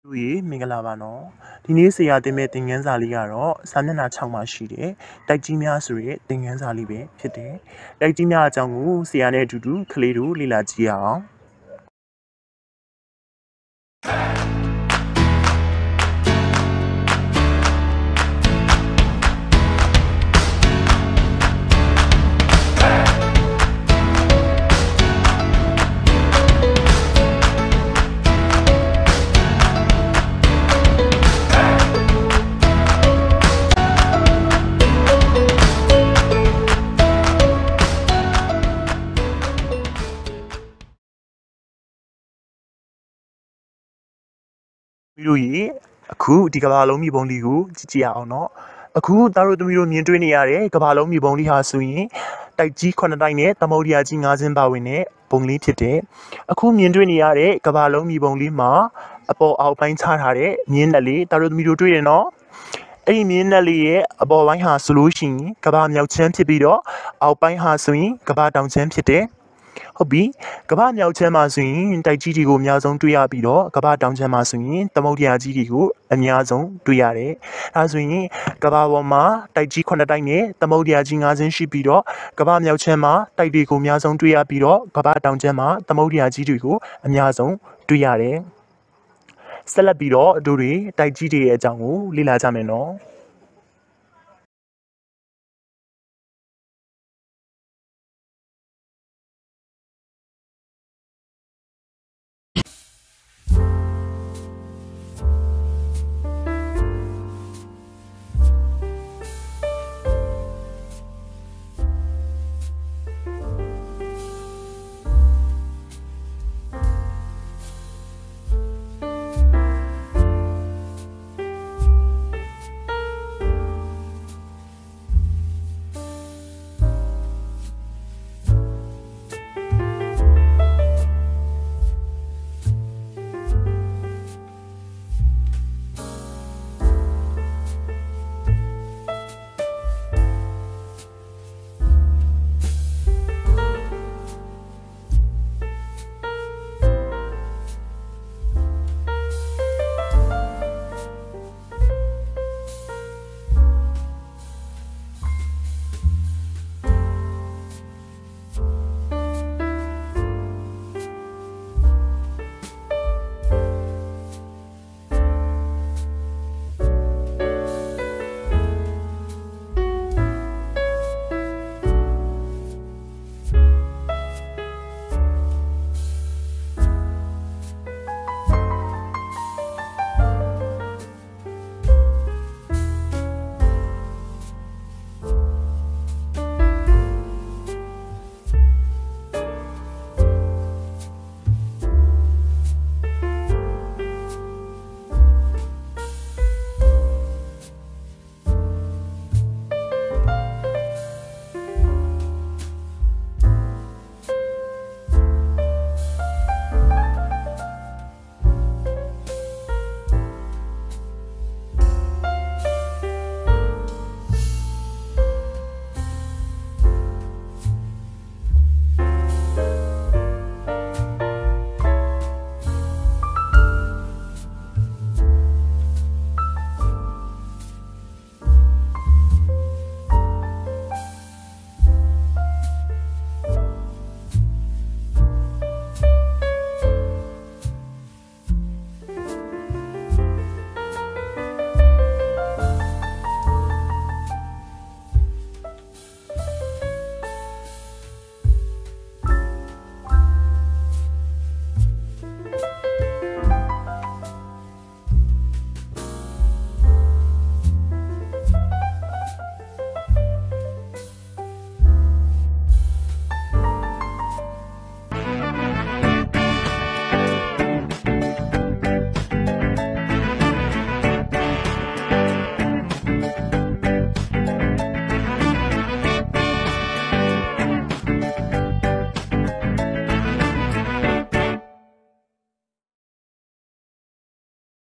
Louis Mingalabano, Dinisia de Mettingen Zaliaro, Sanana Chamashide, Dajimia Suri, Dingen Zalibe, Pite, Dajimia Jangu, Siane Dudu, Kledu, Lila Gia. 比如伊，酷ဒီကဘာလုံးမြေပုံလေးကိုကြည့်အောင်နော်အခုသားတို့သမီးတို့မြင်တွေ့နေရတဲ့ကဘာလုံးမြေပုံလေးဟာဆိုရင်တိုက်ကြီး9တိုက်နဲ့သမုဒ္ဒရာကြီး9စင်းပါဝင်တဲ့ပုံလေးဖြစ်တယ်အခုမြင်တွေ့နေရတဲ့ကဘာလုံးမြေပုံလေးမှာအပေါ်အောက်ပိုင်းချထားတဲ့မြင်းနဲ့လေးသားတို့သမီးတို့တွေ့ရနော်အဲ့ဒီမြင်းနဲ့လေးရဲ့အပေါ်ပိုင်းဟာဆိုလို့ရှိရင်ကဘာမြောက်ချမ်းဖြစ်ပြီးတော့အောက်ပိုင်းဟာဆိုရင်ကဘာတောင်ချမ်းဖြစ်တယ်ဟုတ်ပြီကမ္ဘာမြောက်ချမ်းမှာဆိုရင်တိုက်ကြီးတွေကိုအများဆုံးတွေ့ရပြီးတော့ကမ္ဘာတောင်ချမ်းမှာဆိုရင်သမုဒ္ဒရာကြီးတွေကိုအများဆုံးတွေ့ရတယ်။ဒါဆိုရင်ကမ္ဘာပေါ်မှာတိုက်ကြီး9တိုက်နဲ့သမုဒ္ဒရာကြီး9စင်းရှိပြီးတော့ကမ္ဘာမြောက်ချမ်းမှာတိုက်တွေကိုအများဆုံးတွေ့ရပြီးတော့ကမ္ဘာတောင်ချမ်းမှာသမုဒ္ဒရာကြီးတွေကိုအများဆုံးတွေ့ရတယ်။ဆက်လက်ပြီးတော့တို့တွေတိုက်ကြီးတွေရဲ့အကြောင်းကိုလေ့လာကြမယ်နော်။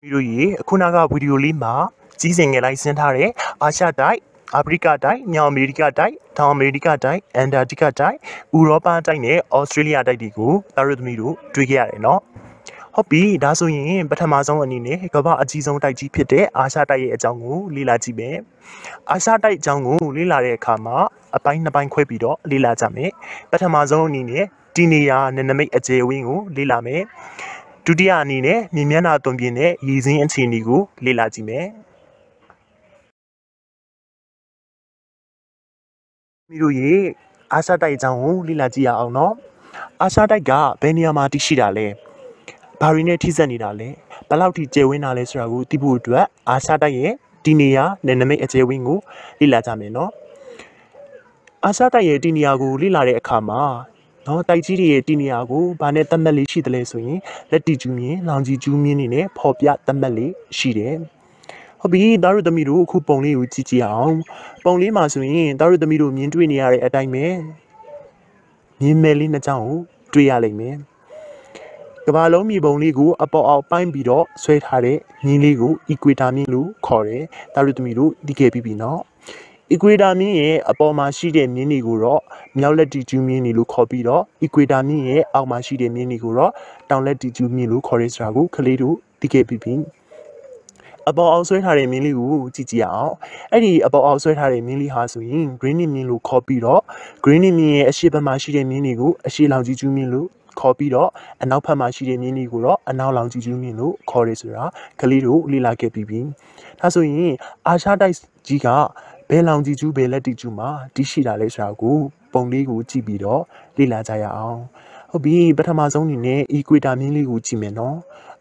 Video ye, Kunaga video lima, season a license hare, Asha die, Africa die, New America die, Tom America die, Antarctica die, Europa die, Australia die go, Arudmiru, Trigger no. ဟုတ်ပြီဒါဆိုရင်ပထမဆုံးအနေနဲ့ကမ္ဘာအကြီးဆုံးတိုက်ကြီးဖြစ်တဲ့အာရှတိုက်ရဲ့အကြောင်းကိုလေ့လာကြည့်မယ်အာရှတိုက်အကြောင်းကိုလေ့လာတဲ့အခါမှာအပိုင်းနှစ်ပိုင်းခွဲပြီးတော့လေ့လာကြမယ်ပထမဆုံးအနေနဲ့ဒီနေရာနယ်နိမိတ်အကျယ်ဝန်းကိုလေ့လာမယ်ဒုတိယအနေနဲ့မြေမျက်နှာသွင်ပြင်တဲ့ရည်စင်းအခြေအနေကိုလေ့လာကြည့်မယ်မိတို့ရေအာရှတိုက်အကြောင်းကိုလေ့လာကြည့်ရအောင်နော်အာရှတိုက်ကဘယ်နေရာမှာတည်ရှိတာလဲဘာတွေနဲ့ထိစပ်နေတာလဲဘယ်လောက်ထိကျယ်ဝန်းတာလဲဆိုတာကိုသိဖို့အတွက်အာရှတိုက်ရဲ့ဒီနေရာနယ်နိမိတ်အကျယ်ဝန်းကိုလေ့လာကြမယ်နော်အာရှတိုက်ရဲ့ဒီနေရာကိုလေ့လာတဲ့အခါမှာနော်တိုက်ကြီးတွေရဲ့ဒီနေရာကိုဘာနဲ့သတ်မှတ်လေးရှိတယ်လဲဆိုရင်လက်တီကျူးမြင်လောင်ကြီးကျူးမြင်နေနဲ့ဖော်ပြသတ်မှတ်လေးရှိတယ်ဟုတ်ပြီသားတို့သမီးတို့အခုပုံလေးကိုကြည့်ကြည့်အောင်ပုံလေးမှာဆိုရင်သားတို့သမီးတို့မြင်တွေ့နေရတဲ့အတိုင်းပဲမြင်မယ်လေးနှစ်ကြောင်းကိုတွေ့ရလိမ့်မယ်ကမ္ဘာလုံးမြေပုံလေးကိုအပေါ်အောက်ပိုင်းပြီးတော့ဆွဲထားတဲ့မြင်းလေးကို equator မြင်းလို့ခေါ်တယ်သားတို့သမီးတို့သိခဲ့ပြီနော်equator မြင်းရဲ့အပေါ်မှာရှိတဲ့မြင်းတွေကိုတော့မြောက်လက်တီကျူးမြင်းတွေလို့ခေါ်ပြီးတော့ equator မြင်းရဲ့အောက်မှာရှိတဲ့မြင်းတွေကိုတော့တောင်လက်တီကျူးမြင်းလို့ခေါ်ရဲဆိုတာကိုကလေးတို့သိခဲ့ပြီအပေါ်အောင်ဆွဲထားတဲ့မြင်းလေးကိုကြည့်ကြည့်အောင်အဲ့ဒီအပေါ်အောင်ဆွဲထားတဲ့မြင်းလေးဟာဆိုရင် green မြင်းလို့ခေါ်ပြီးတော့ green မြင်းရဲ့အရှိဘက်မှာရှိတဲ့မြင်းတွေကိုအရှိလောင်ကြီးကျူးမြင်းလို့ခေါ်ပြီးတော့အနောက်ဘက်မှာရှိတဲ့မြင်းတွေကိုတော့အနောက်လောင်ကြီးကျူးမြင်းလို့ခေါ်ရဲဆိုတာကလေးတို့လေ့လာခဲ့ပြီဒါဆိုရင်အာရှတိုက်ကြီးကဘယ်လောင်ကြီးကျူးဘယ်လက်တီကျူးမှာတည်ရှိတာလဲဆိုတာကိုပုံလေးကိုကြည့်ပြီးတော့လေ့လာကြရအောင်ဟုတ်ပြီပထမဆုံးအနေနဲ့ equator မြင်းလေးကိုကြည့်မယ်နော်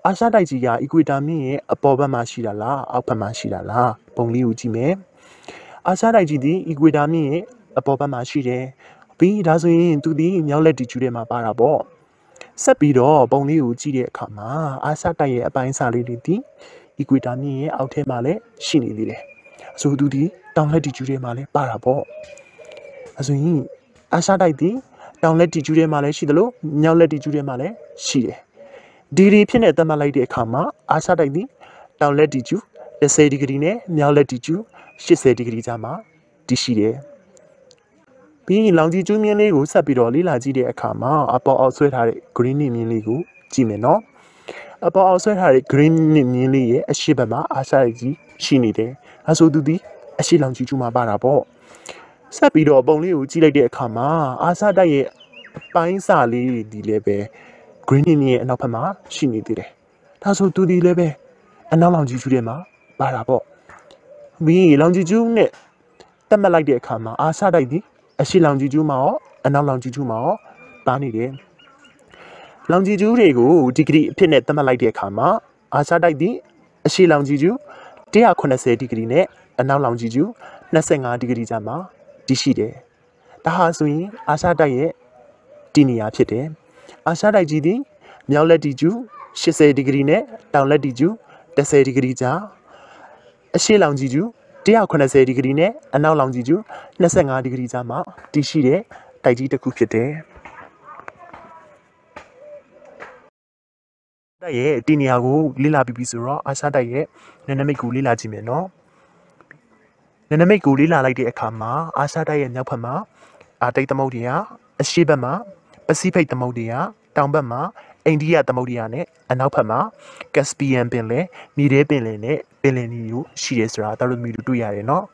အာရှတိုက်ကြီးက equator မြင်းရဲ့အပေါ်ဘက်မှာရှိတာလားအောက်ဘက်မှာရှိတာလားပုံလေးကိုကြည့်မယ်အာရှတိုက်ကြီးဒီ equator မြင်းရဲ့အပေါ်ဘက်မှာရှိတယ်ပြီးဒါဆိုရင်သူဒီမြောက်လက်တီကျူးထဲမှာပါတာပေါ့ဆက်ပြီးတော့ပုံလေးကိုကြည့်တဲ့အခါမှာအာရှတိုက်ရဲ့အပိုင်းအစလေးတွေဒီ equator မြင်းရဲ့အောက်ထဲမှာလည်းရှိနေသေးတယ်အဆိုသူဒီတောင်လက်တီကျူးထဲမှာလည်းပါတာပေါ့အဆိုရင်အာရှတိုက်ဒီတောင်လက်တီကျူးထဲမှာလည်းရှိတယ်လို့မြောက်လက်တီကျူးထဲမှာလည်းရှိတယ်ဒီဂရီဖြစ်နေသတ်မှတ်လိုက်တဲ့အခါမှာအာရှတိုက်ဒီတောင်လက်တီကျူး10ဒီဂရီနဲ့မြောက်လက်တီကျူး80ဒီဂရီကြားမှာတည်ရှိတယ်ပြီးရင်လောင်ကြီးကျူးမြင်းလေးကိုဆက်ပြီးတော့လေ့လာကြည့်တဲ့အခါမှာအပေါ်အောက်ဆွဲထားတဲ့ green မြင်းလေးကိုကြည့်မယ်နော်အပေါ်အောက်ဆွဲထားတဲ့ green မြင်းလေးရဲ့အရှိဘက်မှာအာရှတိုက်ကြီးရှိနေတယ်အဲဆိုသူဒီအရှိလောင်ကြီးကျူးမှာပါတာပေါ့ဆက်ပြီးတော့ပုံလေးကိုကြည့်လိုက်တဲ့အခါမှာအာရှတိုက်ရဲ့အပိုင်းစာလေးဒီလည်းပဲ green မြင်းရဲ့အနောက်ဘက်မှာရှိနေသေးတယ်ဒါဆိုသူဒီလည်းပဲအနောက်လောင်ကြီးကျူးထဲမှာပါတာပေါ့ပြီးလောင်ကြီးကျူးနဲ့တက်မှတ်လိုက်တဲ့အခါမှာအာရှတိုက်ဒီအရှိလောင်ကြီးကျူးမှာရောအနောက်လောင်ကြီးကျူးမှာရောပါနေတယ်လောင်ကြီးကျူးတွေကိုဒီဂရီအဖြစ်နဲ့သတ်မှတ်လိုက်တဲ့အခါမှာအာရှတိုက်ဒီအရှိလောင်ကြီးကျူး180ဒီဂရီနဲ့အနောက်လောင်ကြီးကျူး25ဒီဂရီကြားမှာတည်ရှိတယ်ဒါဟာဆိုရင်အာရှတိုက်ရဲ့ဒီနေရာဖြစ်တယ်အာရှတိုက်ကြီးဒီမြောက်လက်တီကျူး80ဒီဂရီနဲ့တောင်လက်တီကျူး10ဒီဂရီကြားအရှိလောင်ကြီးကျူး180ဒီဂရီနဲ့အနောက်လောင်ကြီးကျူး25ဒီဂရီကြားမှာတည်ရှိတဲ့တိုက်ကြီးတစ်ခုဖြစ်တယ်တိုက်ရဲ့ဒီနေရာကိုလေ့လာပြီးဆိုတော့အာရှတိုက်ရဲ့နယ်နိမိတ်ကိုလေ့လာကြည့်မယ်နော်နယ်နိမိတ်ကိုလေ့လာလိုက်တဲ့အခါမှာအာရှတိုက်ရဲ့မြောက်ဘက်မှာအာတိတ်သမုဒ္ဒရာအရှေ့ဘက်မှာပစိဖိတ်သမုဒ္ဒရာတောင်ဘက်မှာအိန္ဒိယသမုဒ္ဒရာနဲ့အနောက်ဘက်မှာကက်စပီယန်ပင်လယ်မြေထဲပင်လယ်နဲ့ပင်လယ်နီတို့ရှိတယ်ဆိုတာတော်တော်မျိုးတွေ့ရတယ်နော်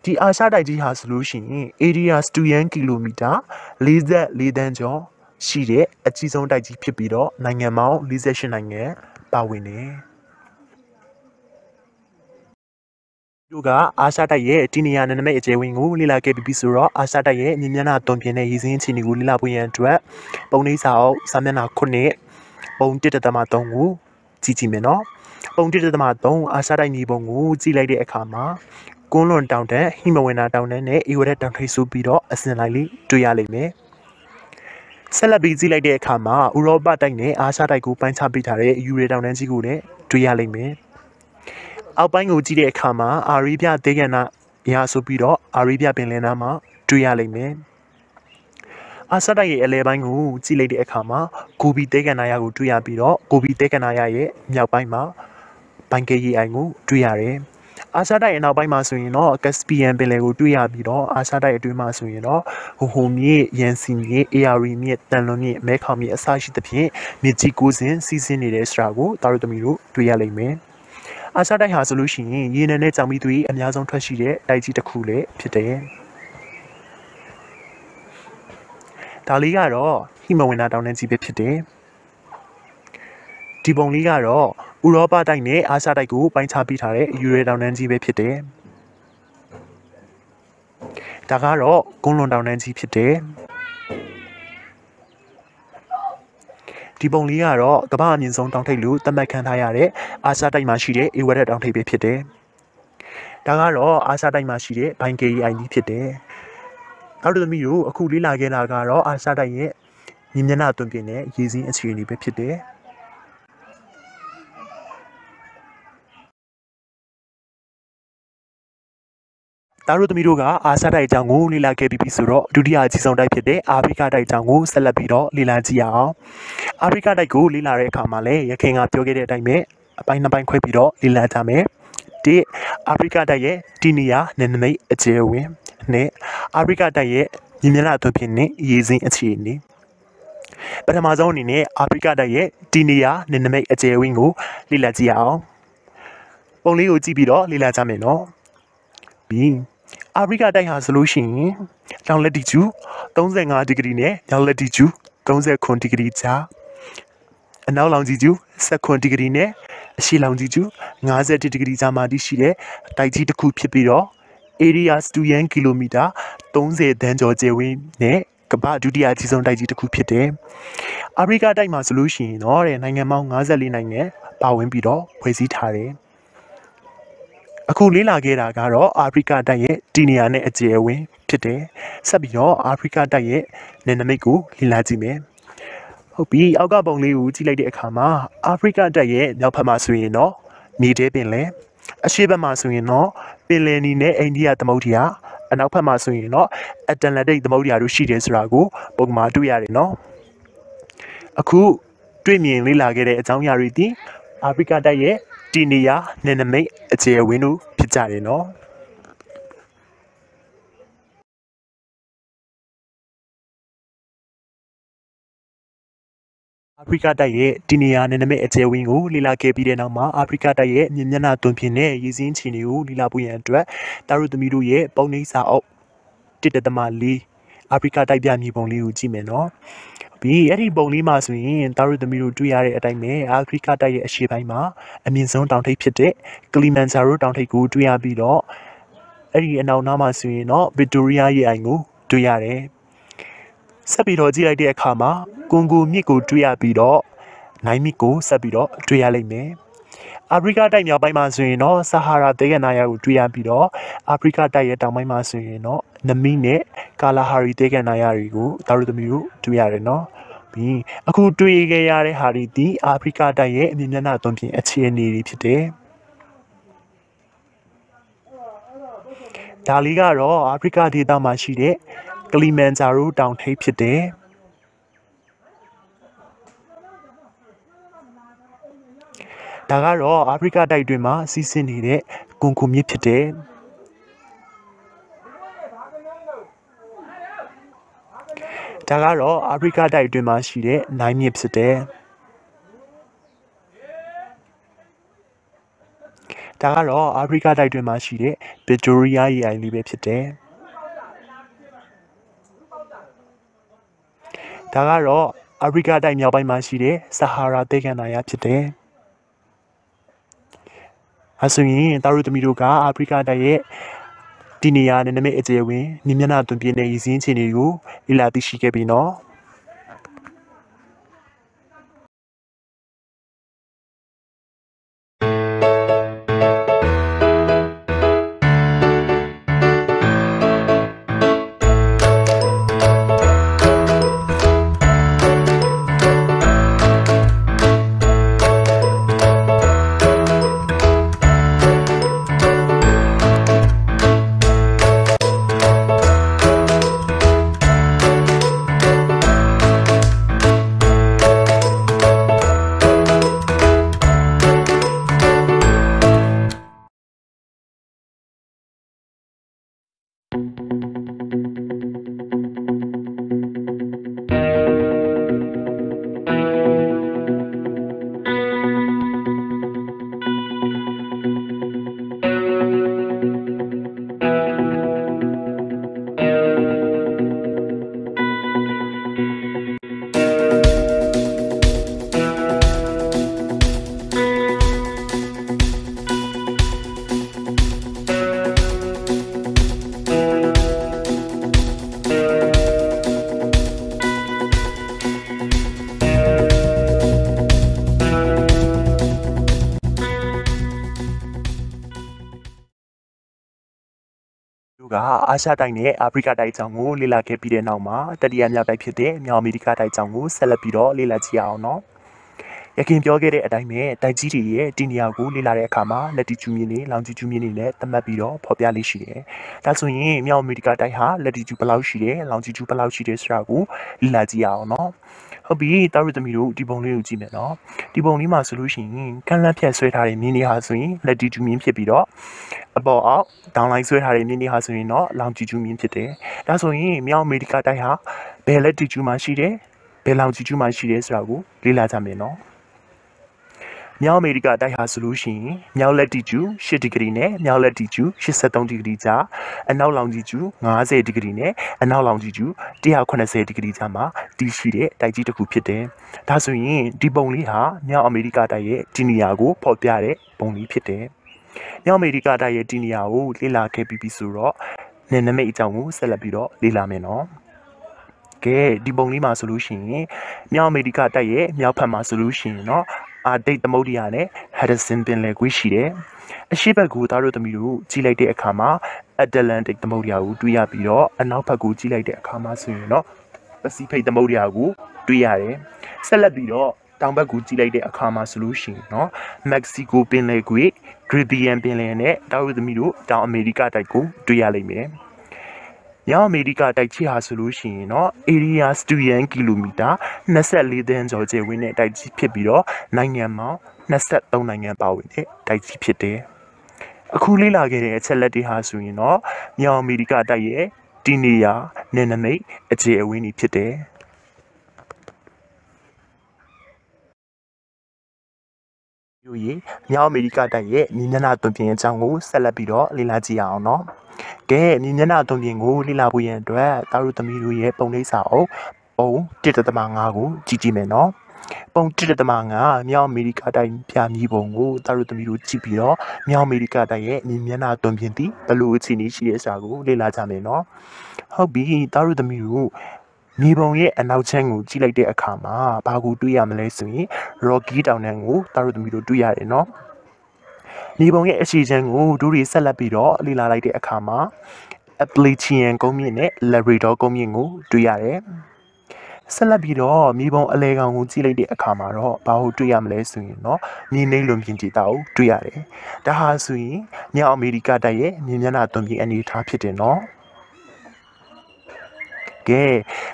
ဒီအာရှတိုက်ကြီးဟာဆိုလို့ရှိရင် area 2 km 44တန်းကျော်ရှိတဲ့အကြီးဆုံးတိုက်ကြီးဖြစ်ပြီးတော့နိုင်ငံပေါင်း48နိုင်ငံပါဝင်တယ်တို့ကအာရှတိုက်ရဲ့ဒီနေရာနယ်နိမိတ်အကျယ်ဝန်းကိုလေ့လာခဲ့ပြီးဆိုတော့အာရှတိုက်ရဲ့မြင်းမျက်နှာသွန်ပြင်တဲ့ရည်စင်းအခြေအနေကိုလေ့လာဖို့ရန်အတွက်ပုံနှိပ်စာအုပ်စာမျက်နှာ9ပုံ1.3ကိုကြည့်ကြည့်မယ်နော်ပုံ1.3အာရှတိုက်မြေပုံကိုကြည့်လိုက်တဲ့အခါမှာကွန်းလွန်တောင်တန်းဟိမဝန္တာတောင်တန်းနဲ့အေဝရက်တောင်ထိပ်ဆိုပြီးတော့အစဉ်လိုက်လေးတွေ့ရလိမ့်မယ်ဆက်လက်ပြီးကြည့်လိုက်တဲ့အခါမှာဥရောပတိုက်နဲ့အာရှတိုက်ကိုပိုင်းခြားပေးထားတဲ့ယူရေတောင်တန်းကြီးကိုလည်းတွေ့ရလိမ့်မယ်အောက်ပိုင်းကိုကြည့်တဲ့အခါမှာအာရေဗျဒေဂန္နရာဆိုပြီးတော့အာရေဗျပင်လယ်နားမှာတွေ့ရလိမ့်မယ်အာရှတိုက်ရဲ့အလဲပိုင်းကိုကြည့်လိုက်တဲ့အခါမှာဂိုဘီဒေဂန္နရာကိုတွေ့ရပြီးတော့ဂိုဘီဒေဂန္နရာရဲ့မြောက်ပိုင်းမှာဘန်ကေရီအိုင်ကိုတွေ့ရတယ် အာရှတိုက်အနောက်ပိုင်းမှာဆိုရင်တော့ကက်စပီယန်ပင်လယ်ကိုတွေ့ရပြီးတော့အာရှတိုက်အတွင်းမှာဆိုရင်တော့ဟိုမြစ်ရန်စီမြစ်အေယာရီမြစ်တန်လွန်မြစ်မဲခေါင်မြစ်အစရှိသဖြင့်မြစ်ကြီး9စင်စီးဆင်းနေတဲ့စရာကိုတာတို့သမီးတို့တွေ့ရလိမ့်မယ်အာရှတိုက်ဟာဆိုလို့ရှိရင်ရေနံနဲ့ကြောင်မီသွေးအများဆုံးထွက်ရှိတဲ့တိုက်ကြီးတစ်ခုလည်းဖြစ်တယ်ဒါလေးကတော့ဟိမဝန္တာတောင်တန်းကြီးပဲဖြစ်တယ်ဒီပုံလေးကတော့ဥရောပတိုက်နဲ့အာရှတိုက်ကိုပိုင်းခြားပေးထားတဲ့ယူရဲတောင်တန်းကြီးပဲဖြစ်တယ်ဒါကတော့ကွန်းလွန်တောင်တန်းကြီးဖြစ်တယ်ဒီပုံလေးကတော့ကမ္ဘာအမြင့်ဆုံးတောင်ထိပ်လို့သတ်မှတ်ခံထားရတဲ့အာရှတိုက်မှာရှိတဲ့အေဝရက်တောင်ထိပ်ပဲဖြစ်တယ်ဒါကတော့အာရှတိုက်မှာရှိတဲ့ဘိုင်ကေအိုင်ကြီးဖြစ်တယ်နောက်တစ်သမီးတို့အခုလေ့လာခဲ့တာကတော့အာရှတိုက်ရဲ့မြင်းမျက်နှာသွင်ပြင်တဲ့ရေစင်းအခြေအနေပဲဖြစ်တယ်တာတို့သမီးတို့ကအာရှတိုက်အကြောင်းကိုလေ့လာခဲ့ပြီးပြီဆိုတော့ဒုတိယအကြီးဆုံးတိုက်ဖြစ်တဲ့အာဖရိကတိုက်အကြောင်းကိုဆက်လက်ပြီးတော့လေ့လာကြည့်ရအောင်အာဖရိကတိုက်ကိုလေ့လာတဲ့အခါမှာလည်းရခင်ကပြောခဲ့တဲ့အတိုင်းပဲအပိုင်းနှစ်ပိုင်းခွဲပြီးတော့လေ့လာကြမယ်ဒီအာဖရိကတိုက်ရဲ့တီနီယာနယ်နိမိတ်အကျယ်ဝင်နဲ့အာဖရိကတိုက်ရဲ့မြင်းမျက်နှာသွင်ပြင်နဲ့ရေစင်းအခြေအနေပထမဆုံးအနေနဲ့အာဖရိကတိုက်ရဲ့တီနီယာနယ်နိမိတ်အကျယ်ဝင်ကိုလေ့လာကြည့်ရအောင်ပုံလေးကိုကြည့်ပြီးတော့လေ့လာကြမယ်နော်ပြီးအာဖရိကတိုက်ဟာဆိုလို့ရှိရင်တောင်လက်တီကျူ35ဒီဂရီနဲ့မြောက်လက်တီကျူ39ဒီဂရီကြားအနောက်လောင်ကြီးကျူ19ဒီဂရီနဲ့အရှေ့လောင်ကြီးကျူ50ဒီဂရီကြားမှာတည်ရှိတဲ့တိုက်ကြီးတစ်ခုဖြစ်ပြီးတော့ area စတူယန်ကီလိုမီတာ30တန်းကျော်ကျယ်ဝန်းနဲ့ကမ္ဘာဒုတိယအကြီးဆုံးတိုက်ကြီးတစ်ခုဖြစ်တယ်အာဖရိကတိုက်မှာဆိုလို့ရှိရင်တော့နိုင်ငံပေါင်း54နိုင်ငံပါဝင်ပြီးတော့ဖွဲ့စည်းထားတယ်အခုလေ့လာခဲ့တာကတော့အာဖရိကတိုက်ရဲ့တီနီယာနဲ့အကျယ်အဝန်းဖြစ်တယ်ဆက်ပြီးတော့အာဖရိကတိုက်ရဲ့နယ်နိမိတ်ကိုလေ့လာကြည့်မယ်ဟုတ်ပြီအောက်ကပုံလေးကိုကြည့်လိုက်တဲ့အခါမှာအာဖရိကတိုက်ရဲ့မြောက်ဘက်မှာဆိုရင်တော့မြေထဲပင်လယ်အရှေ့ဘက်မှာဆိုရင်တော့ပင်လယ်နီနဲ့အိန္ဒိယသမုဒ္ဒရာအနောက်ဘက်မှာဆိုရင်တော့အတ္တလန္တိတ်သမုဒ္ဒရာတို့ရှိတယ်ဆိုတာကိုပုံမှာတွေ့ရတယ်နော်အခုတွေ့မြင်လေ့လာခဲ့တဲ့အကြောင်းအရာတွေဒီအာဖရိကတိုက်ရဲ့တီနီယာနယ်နိမိတ်အကျယ်အဝန်းတို့ဖြစ်ကြတယ်နော်အာဖရိကတိုက်ရဲ့တီနီယာနယ်နိမိတ်အကျယ်အဝန်းကိုလေ့လာခဲ့ပြီးတဲ့နောက်မှာအာဖရိကတိုက်ရဲ့မြင်းမျက်နှာသွင်ပြင်တဲ့ရေစင်းချီတွေကိုလေ့လာဖို့ရန်အတွက်တာရုသမီးတို့ရဲ့ပုံနှိပ်စာအုပ်1.4အာဖရိကတိုက်ပြမြေပုံလေးကိုကြည့်မယ်နော်ပြီးအဲ့ဒီပုံလေးမှာဆိုရင်တာရုသမီးတို့တွေ့ရတဲ့အတိုင်းပဲအာဖရိကတိုက်ရဲ့အရှေ့ပိုင်းမှာအမြင့်ဆုံးတောင်ထိပ်ဖြစ်တဲ့ကလီမန်ဂျာရိုတောင်ထိပ်ကိုတွေ့ရပြီးတော့အဲ့ဒီအနောက်နားမှာဆိုရင်တော့ဗစ်တိုးရီးယားရေအိုင်ကိုတွေ့ရတယ်ဆက်ပြီးတော့ကြည့်လိုက်တဲ့အခါမှာကွန်ဂိုမြစ်ကိုတွေ့ရပြီးတော့နိုင်မြစ်ကိုဆက်ပြီးတော့တွေ့ရလိမ့်မယ်အာဖရိကတိုက်မြောက်ပိုင်းမှာဆိုရင်တော့ဆာဟာရာဒေဂနာယာကိုတွေ့ရပြီးတော့အာဖရိကတိုက်ရဲ့တောင်ပိုင်းမှာဆိုရင်တော့နမီနဲ့ကာလာဟာရီဒေဂနာယာတွေကိုတာရုသမီးတို့တွေ့ရတယ်နော်ပြီးအခုတွေ့ခဲ့ရတဲ့ဟာတွေဒီအာဖရိကတိုက်ရဲ့အမြင့်မျက်နှာသွင်ပြင်အခြေအနေတွေဖြစ်တယ်ဒါလေးကတော့အာဖရိကဒေသမှာရှိတဲ့ကလီမန်ဂျာရိုတောင်ထိပ်ဖြစ်တယ်ဒါကတော့အာဖရိကတိုက်တွင်မှာစီးဆင်းနေတဲ့ကွန်ဂိုမြစ်ဖြစ်တယ်ဒါကတော့အာဖရိကတိုက်တွင်မှာရှိတဲ့နိုင်မြစ်ဖြစ်တယ်ဒါကတော့အာဖရိကတိုက်တွင်မှာရှိတဲ့ဗစ်တိုးရီးယားရေအိုင်လေးပဲဖြစ်တယ်ဒါကတော့အာဖရိကတိုက်မြောက်ပိုင်းမှာရှိတဲ့ဆာဟာရာဒေဂနာယာဖြစ်တယ်အဲဆိုရင်တာရုသမီးတို့ကအာဖရိကတိုက်ရဲ့တီနီယာနယ်နိမိတ်အကျယ်ဝန်းမြင်းမျက်နှာသွင်ပြင်တဲ့ရည်စင်းချင်းတွေကိုလေ့လာသိရှိခဲ့ပြီနော် အာရှတိုင်းနဲ့အာဖရိကတိုင်းအကြောင်းကိုလေ့လာခဲ့ပြီးတဲ့နောက်မှာတတိယမြောက်တိုင်းဖြစ်တဲ့မြောက်အမေရိကတိုင်းအကြောင်းကိုဆက်လက်ပြီးတော့လေ့လာကြည့်အောင်နော်။ရခင်ပြောခဲ့တဲ့အတိုင်းပဲတိုက်ကြီးတွေရဲ့ဒီနေရာကိုလေ့လာတဲ့အခါမှာလက်တီကျူးမြင့်တွေလောင်ကြီးကျူးမြင့်တွေနဲ့သတ်မှတ်ပြီးတော့ဖော်ပြလေးရှိတယ်။ဒါဆိုရင်မြောက်အမေရိကတိုင်းဟာလက်တီကျူးဘယ်လောက်ရှိတယ်လောင်ကြီးကျူးဘယ်လောက်ရှိတယ်ဆိုတာကိုလေ့လာကြည့်အောင်နော်။ဟုတ်ပြီတာရသမီတို့ဒီပုံလေးကိုကြည့်မယ်နော်။ဒီပုံလေးမှာဆိုလို့ရှိရင်ကန့်လန့်ဖြတ်ဆွဲထားတဲ့မြင်းတွေဟာဆိုရင်လက်တီကျူးမြင့်ဖြစ်ပြီးတော့အပေါ်အောက်ဒေါင်းလိုင်းဆွဲထားတဲ့မြင်းတွေဟာဆိုရင်တော့လောင်ကြီးကျူးမြင့်ဖြစ်တယ်။ဒါဆိုရင်မြောက်အမေရိကတိုင်းဟာဘယ်လက်တီကျူးမှာရှိတယ်ဘယ်လောင်ကြီးကျူးမှာရှိတယ်ဆိုတာကိုလေ့လာကြမယ်နော်။မြောက်အမေရိကတိုင်းဟာဆိုလို့ရှိရင်မြောက်လက်တီကျူး8ဒီဂရီနဲ့မြောက်လက်တီကျူး83ဒီဂရီကြားအနောက်လောင်ကြီးကျူး90ဒီဂရီနဲ့အနောက်လောင်ကြီးကျူး180ဒီဂရီကြားမှာတည်ရှိတဲ့တိုက်ကြီးတစ်ခုဖြစ်တယ်။ဒါဆိုရင်ဒီပုံလေးဟာမြောက်အမေရိကတိုင်းရဲ့ဒီနေရာကိုဖော်ပြတဲ့ပုံလေးဖြစ်တယ်။မြောက်အမေရိကတိုင်းရဲ့ဒီနေရာကိုလေ့လာခဲ့ပြီးပြီဆိုတော့နယ်နိမိတ်အကြောင်းကိုဆက်လက်ပြီးတော့လေ့လာမယ်နော်။ကဲဒီပုံလေးမှာဆိုလို့ရှိရင်မြောက်အမေရိကတိုက်ရဲ့မြောက်ဖက်မှာဆိုလို့ရှိရင်เนาะအာတိတ်သမုဒ္ဒရာနဲ့ဟက်ဒဆင်ပင်လယ်ကွေးရှိတယ်အရှိဘက်ကိုသားတို့သမီးတို့ကြည့်လိုက်တဲ့အခါမှာအတ္တလန်တိတ်သမုဒ္ဒရာကိုတွေ့ရပြီးတော့အနောက်ဘက်ကိုကြည့်လိုက်တဲ့အခါမှာဆိုရင်เนาะပစိဖိတ်သမုဒ္ဒရာကိုတွေ့ရတယ်ဆက်လက်ပြီးတော့တောင်ဘက်ကိုကြည့်လိုက်တဲ့အခါမှာဆိုလို့ရှိရင်เนาะမက္ကဆီကိုပင်လယ်ကွေးဂရီဘီယန်ပင်လယ်နဲ့သားတို့သမီးတို့တောင်အမေရိကတိုက်ကိုတွေ့ရလိမ့်မယ်မြောက်အမေရိကတိုက်ချီဟာဆိုလို့ရှိရင်เนาะ area student kilometer 24သန်းကျော်ကျယ်ဝန်းတဲ့တိုက်ကြီးဖြစ်ပြီးတော့နိုင်ငံပေါင်း23နိုင်ငံပါဝင်တဲ့တိုက်ကြီးဖြစ်တယ်။အခုလေ့လာခဲ့တဲ့အချက်လက်တွေဟာဆိုရင်เนาะမြောက်အမေရိကတိုက်ရဲ့ဒီနေရာနယ်နိမိတ်အကျယ်အဝန်းကြီးဖြစ်တယ်။တို့ရေမြောက်အမေရိကတိုက်ရဲ့မြေမျက်နှာသွင်ပြင်အကြောင်းကိုဆက်လက်ပြီးတော့လေ့လာကြည့်အောင်เนาะကဲမြေမျက်နှာသွင်ပြင်ကိုလေ့လာဖို့ရန်အတွက်တာတို့သမီးတို့ရဲ့ပုံလေးစာအုပ်ပုံ 1.5 ကိုကြည့်ကြည့်မယ်နော်ပုံ 1.5 မြောက်အမေရိကတိုင်းပြမြီးပုံကိုတာတို့သမီးတို့ကြည့်ပြီးတော့မြောက်အမေရိကတိုင်းရဲ့မြေမျက်နှာသွင်ပြင်သည်ဘယ်လိုအခြေအနေရှိရဲဆိုတာကိုလေ့လာကြမယ်နော်ဟုတ်ပြီတာတို့သမီးတို့မြေပုံရဲ့အနောက်ချမ်းကိုကြည့်လိုက်တဲ့အခါမှာဘာကိုတွေ့ရမလဲဆိုရင် Rocky တောင်တန်းကိုတာတို့သမီးတို့တွေ့ရတယ်နော်မြေပုံရဲ့အခြေချမ်းကိုတို့တွေဆက်လက်ပြီးတော့လေ့လာလိုက်တဲ့အခါမှာ Appalachian ကုန်းမြင့်နဲ့ Labrador ကုန်းမြင့်ကိုတွေ့ရတယ်။ဆက်လက်ပြီးတော့မြေပုံအလဲကောင်ကိုကြည့်လိုက်တဲ့အခါမှာတော့ဘာကိုတွေ့ရမလဲဆိုရင်တော့မြေနှိမ့်လွန်ပြင်ဒေသကိုတွေ့ရတယ်။ဒါဟာဆိုရင်မြောက်အမေရိကတိုက်ရဲ့မြေမျက်နှာသွင်ပြင်အနေအထားဖြစ်တယ်နော်။ကဲ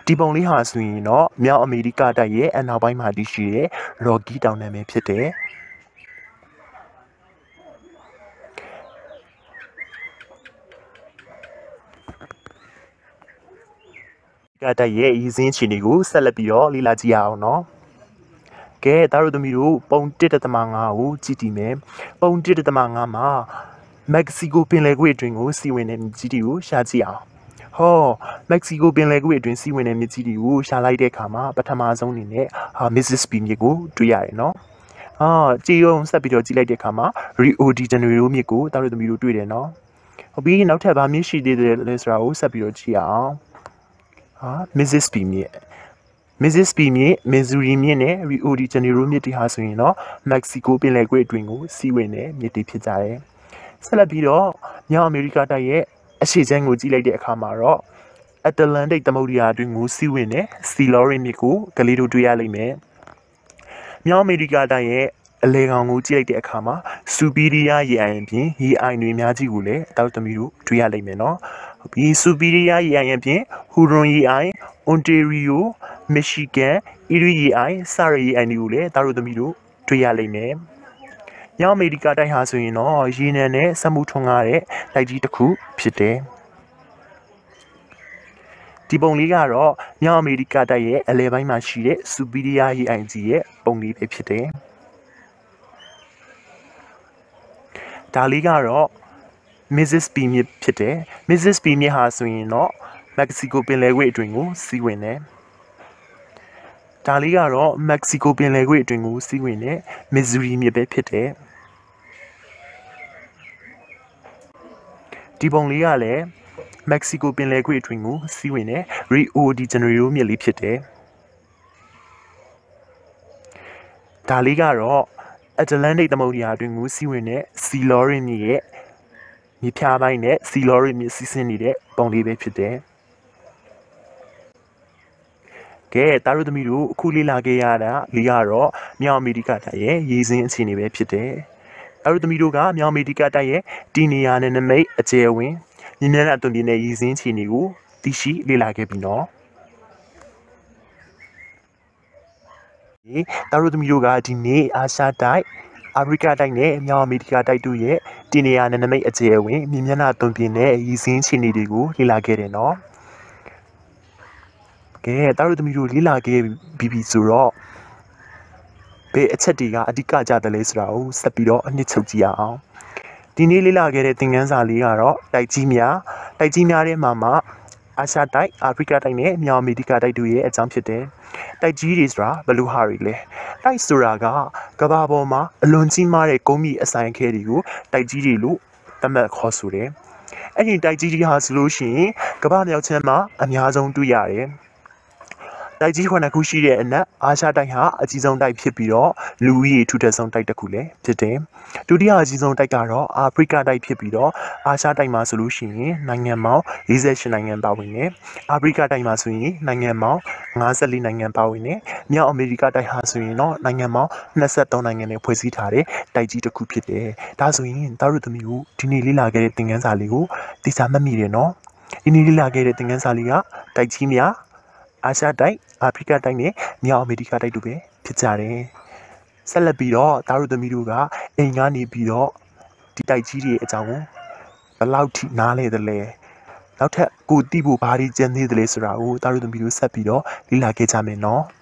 ဒီပုံလေးဟာဆိုရင်တော့မြောက်အမေရိကတိုက်ရဲ့အနောက်ပိုင်းမှာတည်ရှိတဲ့ Rocky တောင်တန်းပဲဖြစ်တယ်။ကတိုက်ရဲ့ရည်စင်းချီနေကိုဆက်လက်ပြီးတော့လေ့လာကြည့်ရအောင်နော်။ကဲသားတို့သမီးတို့ပုံ 1.5 ကိုကြည့်တည်မယ်။ပုံ 1.5 မှာမက္ကဆီကိုပင်လယ်ကွေ့အတွင်းကိုစီးဝင်တဲ့မြစ်ကြီးတွေကိုရှာကြည့်အောင်။ဟောမက္ကဆီကိုပင်လယ်ကွေ့အတွင်းစီးဝင်တဲ့မြစ်ကြီးတွေကိုရှာလိုက်တဲ့အခါမှာပထမဆုံးအနေနဲ့မစ်စစ်စပီမြစ်ကိုတွေ့ရတယ်နော်။ကြည်ရုံဆက်ပြီးတော့ကြည့်လိုက်တဲ့အခါမှာရီအိုဒီဂျနေရိုမြစ်ကိုသားတို့သမီးတို့တွေ့တယ်နော်။ဟုတ်ပြီနောက်ထပ်ဗာမြစ်ရှိသေးတယ်လဲဆိုတာကိုဆက်ပြီးတော့ကြည့်အောင်။Mississippi မြစ် Mississippi မြစ် Missouri မြစ်နဲ့ Rio de Janeiro မြစ်တွေဟာဆိုရင်တော့ Mexico ပင်လယ်ကွေ့အတွင်းကိုစီးဝင်တဲ့မြစ်တွေဖြစ်ကြတယ်။ဆက်လက်ပြီးတော့မြောက်အမေရိကတိုက်ရဲ့အရှေ့ခြမ်းကိုကြည့်လိုက်တဲ့အခါမှာတော့ Atlantic သမုဒ္ဒရာအတွင်းကိုစီးဝင်တဲ့ Sea Loran မြစ်ကိုကလေးတို့တွေ့ရလိမ့်မယ်။မြောက်အမေရိကတိုက်ရဲ့အလဲကောင်ကိုကြည့်လိုက်တဲ့အခါမှာ Superior ရေအိုင်ပြင်ရေအိုင်တွေအများကြီးကိုလည်းတောက်သမီးတို့တွေ့ရလိမ့်မယ်နော်။ပြီး Superior ရေအိုင်အပြင် Huron ရေအိုင် Ontario Michigan Erie ရေအိုင်စရရေအိုင်တွေကိုလည်းတောက်သမီးတို့တွေ့ရလိမ့်မယ်။မြောက်အမေရိကတိုက်ဟာဆိုရင်တော့ရေနံနဲ့စက်မှုထွန်းကားတဲ့တိုက်ကြီးတစ်ခုဖြစ်တယ်။ဒီပုံလေးကတော့မြောက်အမေရိကတိုက်ရဲ့အလဲပိုင်းမှာရှိတဲ့ Superior ရေအိုင်ကြီးရဲ့ပုံလေးပဲဖြစ်တယ်။ဒါလေးကတော့ Mississippi မြစ်ဖြစ်တယ်။ Mississippi မြစ်ဟာဆိုရင်တော့မက္ကဆီကိုပင်လယ်ကွေ့အတွင်းကိုစီးဝင်တယ်။ဒါလေးကတော့မက္ကဆီကိုပင်လယ်ကွေ့အတွင်းကိုစီးဝင်တဲ့ Missouri မြစ်ပဲဖြစ်တယ်။ဒီပုံလေးကလည်းမက္ကဆီကိုပင်လယ်ကွေ့အတွင်းကိုစီးဝင်တဲ့ Rio de Janeiro မြစ်လေးဖြစ်တယ်။ဒါလေးကတော့Atlantic သမုဒ္ဒရာအတွင်းကိုစီးဝင်တဲ့ Sea Loran မြစ်ရဲ့ မြေဖြားပိုင်းနဲ့စီလောတွေမြစ်စီးဆင်းနေတဲ့ပုံလေးပဲဖြစ်တယ်ကဲတာတို့သမီးတို့အခုလေ့လာခဲ့ရတာလေးကတော့မြောက်အမေရိကတိုက်ရဲ့ရေစင်းအခြေအနေပဲဖြစ်တယ်တာတို့သမီးတို့ကမြောက်အမေရိကတိုက်ရဲ့တီနေယာနဲ့နမိတ်အကျယ်ဝင်းမြင်းမြန်းအသွင်ပြင်းတဲ့ရေစင်းအခြေအနေကိုသိရှိလေ့လာခဲ့ပြီနော်တာတို့သမီးတို့ကဒီနေ့အာရှတိုက်အာဖရိကတိုက်နဲ့မြောက်အမေရိကတိုက်တို့ရဲ့တီနေယာနဲ့နမိတ်အကျယ်ဝင်းမြင်းမြန်းအသွင်ပြင်းတဲ့ရေစင်းအခြေအနေတွေကိုလေ့လာခဲ့တယ်နော်ကဲတာတို့သမီးတို့လေ့လာခဲ့ပြီးဆိုတော့ဘယ်အချက်တွေကအဓိကကြတယ်လဲဆိုတာကိုဆက်ပြီးတော့အနှစ်ချုပ်ကြည့်ရအောင်ဒီနေ့လေ့လာခဲ့တဲ့သင်ခန်းစာလေးကတော့တိုက်ကြီးများထဲမှာအာရှတိုက်အာဖရိကတိုက်နဲ့မြောက်အမေရိကတိုက်တို့ရဲ့အကြောင်းဖြစ်တယ်တိုက်ကြီးတွေဆိုတာဘယ်လိုဟာတွေလဲတိုက်ဆိုတာကကမ္ဘာပေါ်မှာအလွန်ကြီးမားတဲ့ကုန်းမြင့်အဆိုင်ခဲတွေကိုတိုက်ကြီးတွေလို့သတ်မှတ်ခေါ်ဆိုတယ်အဲ့ဒီတိုက်ကြီးတွေဟာဆိုလို့ရှိရင်ကမ္ဘာမြောက်ခြမ်းမှာအများဆုံးတွေ့ရတယ်တိုက်ကြီး9ခုရှိတဲ့အနက်အာရှတိုက်ဟာအကြီးဆုံးတိုက်ဖြစ်ပြီးတော့လူဦးရေထူထပ်ဆုံးတိုက်တစ်ခုလည်းဖြစ်တယ်။ဒုတိယအကြီးဆုံးတိုက်ကတော့အာဖရိကတိုက်ဖြစ်ပြီးတော့အာရှတိုက်မှာဆိုလို့ရှိရင်နိုင်ငံပေါင်း48နိုင်ငံပါဝင်တယ်။အာဖရိကတိုက်မှာဆိုရင်နိုင်ငံပေါင်း54နိုင်ငံပါဝင်တယ်။မြောက်အမေရိကတိုက်ဟာဆိုရင်တော့နိုင်ငံပေါင်း23နိုင်ငံနဲ့ဖွဲ့စည်းထားတဲ့တိုက်ကြီးတစ်ခုဖြစ်တယ်။ဒါဆိုရင်တာရုသမီးကိုဒီနေ့လေ့လာခဲ့တဲ့သင်ခန်းစာလေးကိုသိစာမှတ်မိတယ်နော်။ဒီနေ့လေ့လာခဲ့တဲ့သင်ခန်းစာလေးကတိုက်ကြီးများအာရှတိုက်အာဖရိကတိုက်နဲ့မြောက်အမေရိကတိုက်တို့ပဲဖြစ်ကြတယ်။ဆက်လက်ပြီးတော့တာတို့သမီးတို့ကအိမ်ကနေပြီးတော့ဒီတိုက်ကြီးတွေအကြောင်းကိုဘယ်လောက်ထိနားလဲသလဲ။နောက်ထပ်ကိုသိဖို့ဘာတွေကြံသေးသလဲဆိုတာကိုတာတို့သမီးတို့ဆက်ပြီးတော့လေ့လာခဲ့ကြမယ်နော်။